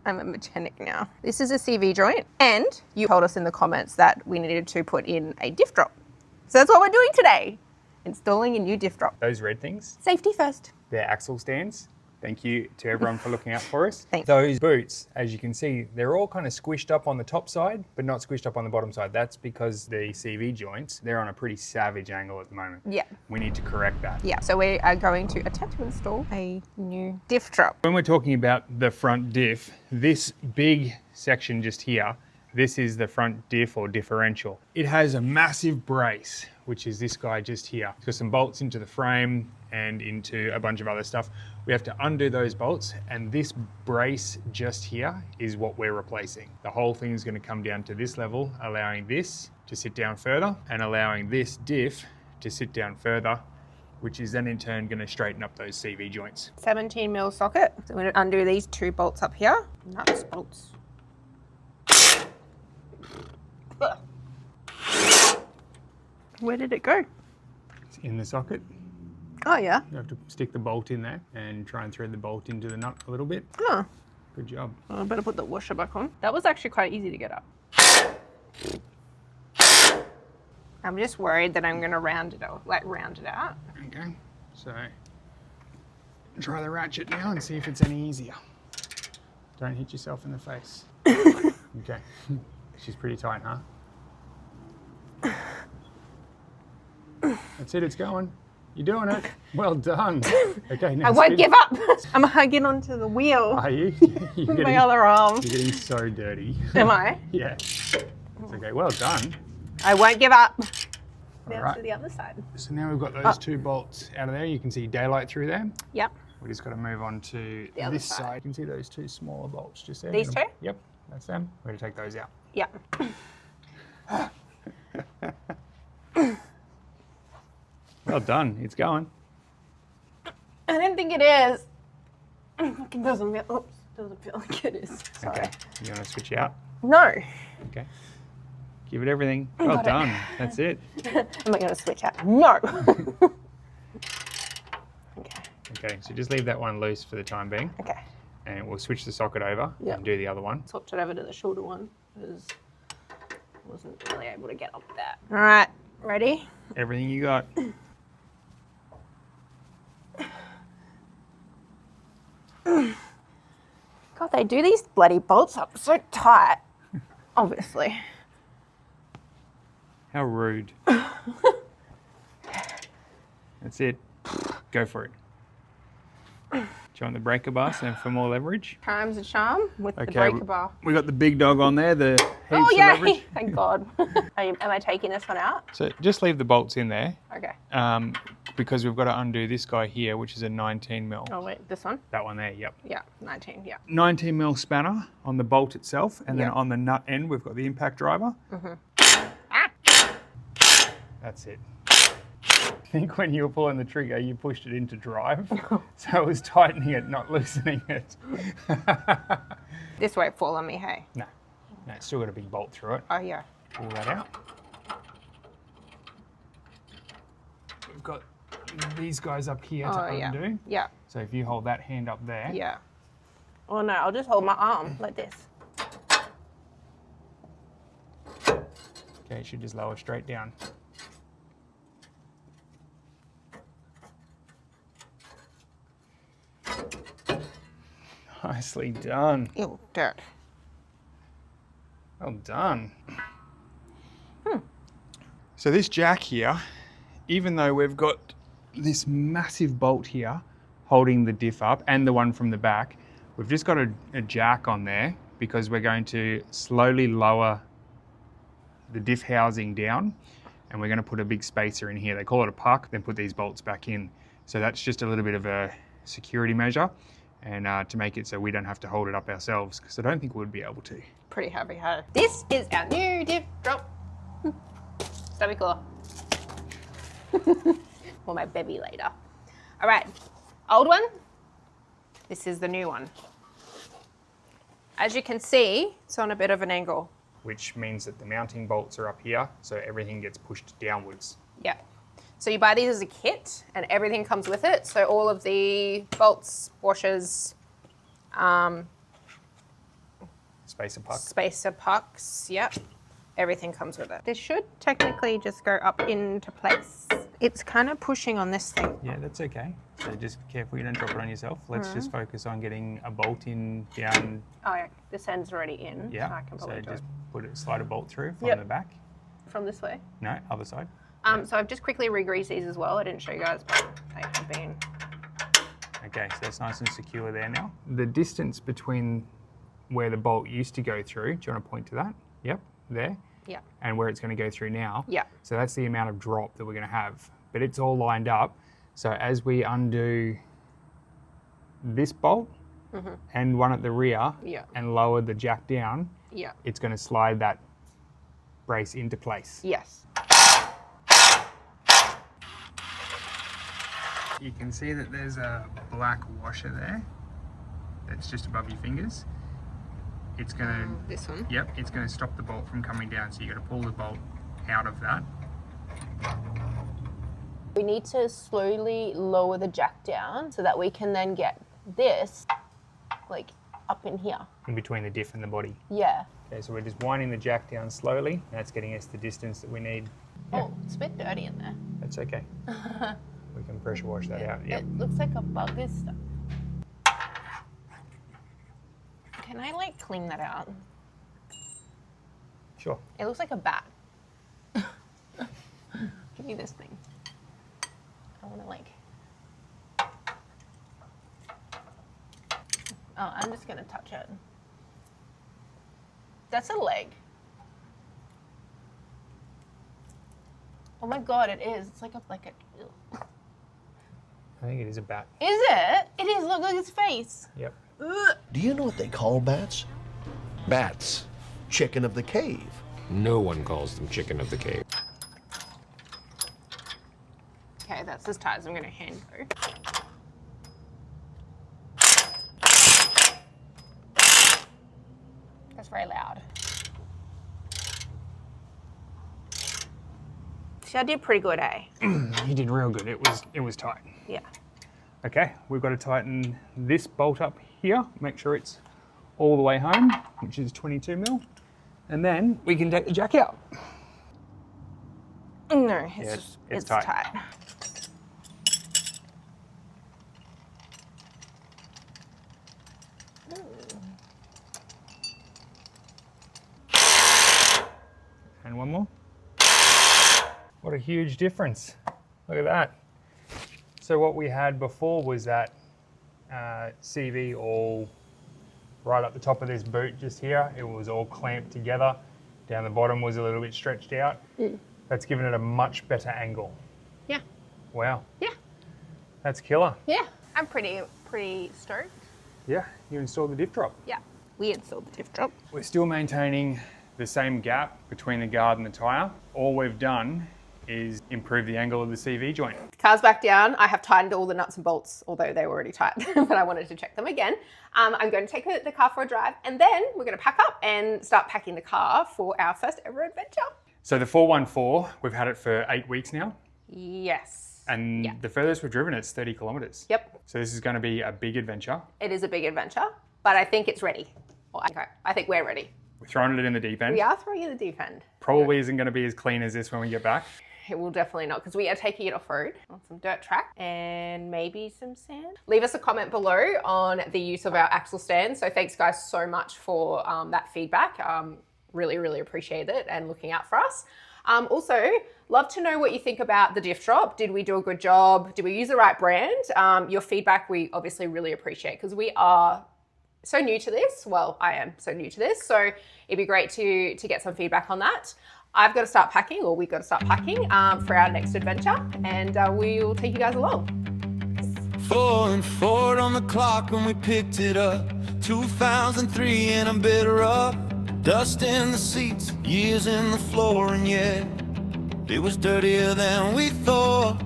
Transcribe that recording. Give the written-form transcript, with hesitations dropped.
I'm a mechanic now. This is a CV joint, and you told us in the comments that we needed to put in a diff drop. So that's what we're doing today. Installing a new diff drop. Those red things, Safety first. they're axle stands. Thank you to everyone for looking out for us. Thanks. Those boots, as you can see, they're all kind of squished up on the top side, but not squished up on the bottom side. That's because the CV joints, they're on a pretty savage angle at the moment. Yeah. We need to correct that. Yeah, so we are going to attempt to install a new diff drop. When we're talking about the front diff, this big section just here, this is the front diff or differential. It has a massive brace, which is this guy just here. It's got some bolts into the frame and into a bunch of other stuff. We have to undo those bolts, and this brace just here is what we're replacing. The whole thing is going to come down to this level, allowing this to sit down further and allowing this diff to sit down further, which is then in turn going to straighten up those CV joints. 17 mil socket. So I'm going to undo these 2 bolts up here. Nuts bolts. Where did it go? It's in the socket. Oh yeah. You have to stick the bolt in there and try and thread the bolt into the nut a little bit. Oh. Good job. I better put the washer back on. That was actually quite easy to get up. I'm just worried that I'm going to round it out. Okay, so try the ratchet now and see if it's any easier. Don't hit yourself in the face. Okay, she's pretty tight, huh? That's it, it's going. You're doing it. Well done. Okay, now I won't give up. I'm hugging onto the wheel. Are you? With my other arm. You're getting so dirty. Am I? Yeah. It's okay, well done. I won't give up. Now right. to the other side. So now we've got those 2 bolts out of there. You can see daylight through there. Yep. We just got to move on to The this other side. You can see those 2 smaller bolts just there. These 2? Yep, that's them. We're going to take those out. Yep. Well done, it's going. I didn't think it is. It doesn't feel like it is. Sorry. Okay, you want to switch out? No. Okay. Give it everything. Well done, that's it. Am I going to switch out? No. Okay. Okay, so just leave that one loose for the time being. Okay. And we'll switch the socket over and do the other one. Swapped it over to the shorter one because I wasn't really able to get up that. All right, ready? Everything you got. God, they do these bloody bolts up so tight. Obviously. How rude. That's it. Go for it. Do you want the breaker bar for more leverage? Time's a charm with the breaker bar. We got the big dog on there, the heaps of yay! leverage. Thank God. Am I taking this one out? So just leave the bolts in there. Okay. Because we've got to undo this guy here, which is a 19 mil. Oh wait, this one? That one there, yep. Yeah, 19, yeah. 19 mil spanner on the bolt itself, and then on the nut end, we've got the impact driver. That's it. I think when you were pulling the trigger, you pushed it into drive. So it was tightening it, not loosening it. This won't fall on me, hey? No, it's still got a big bolt through it. Oh yeah. Pull that out. We've got these guys up here to undo. Yeah. So if you hold that hand up there. Yeah. Oh no, I'll just hold my arm like this. Okay, it should just lower straight down. Nicely done. Ew, dirt. Well done. So this jack here, even though we've got this massive bolt here holding the diff up and the one from the back, we've just got a jack on there because we're going to slowly lower the diff housing down, and we're going to put a big spacer in here. They call it a puck, then put these bolts back in. So that's just a little bit of a security measure, and to make it so we don't have to hold it up ourselves, because I don't think we'd be able to. Pretty heavy, hey? This is our new diff drop. That'd be cool. For my baby later. All right, old one. This is the new one. As you can see, it's on a bit of an angle. Which means that the mounting bolts are up here, so everything gets pushed downwards. Yeah. So you buy these as a kit and everything comes with it. So all of the bolts, washers, spacer puck. Spacer pucks, yep. Everything comes with it. This should technically just go up into place. It's kind of pushing on this thing. Yeah, that's okay. So just careful you don't drop it on yourself. Let's just focus on getting a bolt in down. Oh yeah, this end's already in. Yeah, So I can probably do just it. slide a bolt through from Yep. the back. From this way. No, other side. So I've just quickly re-greased these as well. I didn't show you guys, but they have been. Okay, so it's nice and secure there now. The distance between where the bolt used to go through, do you want to point to that? Yep, there. Yeah. And where it's going to go through now. Yeah. So that's the amount of drop that we're going to have. But it's all lined up. So as we undo this bolt and one at the rear and lower the jack down, it's going to slide that brace into place. Yes. You can see that there's a black washer there that's just above your fingers. It's going to... This one? Yep, it's going to stop the bolt from coming down. So you've got to pull the bolt out of that. We need to slowly lower the jack down so that we can then get this like up in here. In between the diff and the body. Yeah. Okay, so we're just winding the jack down slowly. That's getting us the distance that we need. Oh, it's a bit dirty in there. That's okay. We can pressure wash that out. Yep. It looks like a bug is stuck. Can I like clean that out? Sure. It looks like a bat. Give me this thing. I want to like... Oh, I'm just going to touch it. That's a leg. Oh my God, it is. It's like a... Ugh. I think it is a bat. Is it? It is. Look at his face. Yep. Ugh. Do you know what they call bats? Bats. Chicken of the cave. No one calls them chicken of the cave. Okay, that's as tight as I'm going to hand through. That's very loud. See, I did pretty good, eh? You did real good. It was tight. Yeah. Okay, we've got to tighten this bolt up here. Make sure it's all the way home, which is 22 mil. And then we can take the jack out. No, Yeah, it's tight. tight. And one more. What a huge difference. Look at that. So what we had before was that CV all right up the top of this boot just here. It was all clamped together. Down the bottom was a little bit stretched out. That's given it a much better angle. Yeah. Wow. Yeah. That's killer. Yeah. I'm pretty stoked. Yeah, you installed the diff drop. Yeah. We installed the diff drop. We're still maintaining the same gap between the guard and the tyre. All we've done is improve the angle of the CV joint. Car's back down. I have tightened all the nuts and bolts, although they were already tight, but I wanted to check them again. I'm going to take the car for a drive, and then we're going to pack up and start packing the car for our first ever adventure. So the 414, we've had it for 8 weeks now, Yes. and the furthest we've driven it's 30 kilometres. Yep. So this is going to be a big adventure. It is a big adventure, but I think it's ready. Well, okay. I think we're ready. We're throwing it in the deep end. We are throwing in the deep end. Probably isn't going to be as clean as this when we get back. It will definitely not, because we are taking it off-road on some dirt track and maybe some sand. Leave us a comment below on the use of our axle stand. So thanks guys so much for that feedback. Really, really appreciate it and looking out for us. Also, love to know what you think about the diff drop. Did we do a good job? Did we use the right brand? Your feedback we obviously really appreciate, because we are so new to this. Well, I am so new to this. So it'd be great to get some feedback on that. I've got to start packing, or we've got to start packing for our next adventure, and we will take you guys along. 4 and 4 on the clock when we picked it up. 2003 and I'm better up. Dust in the seats, years in the floor, and yeah, it was dirtier than we thought.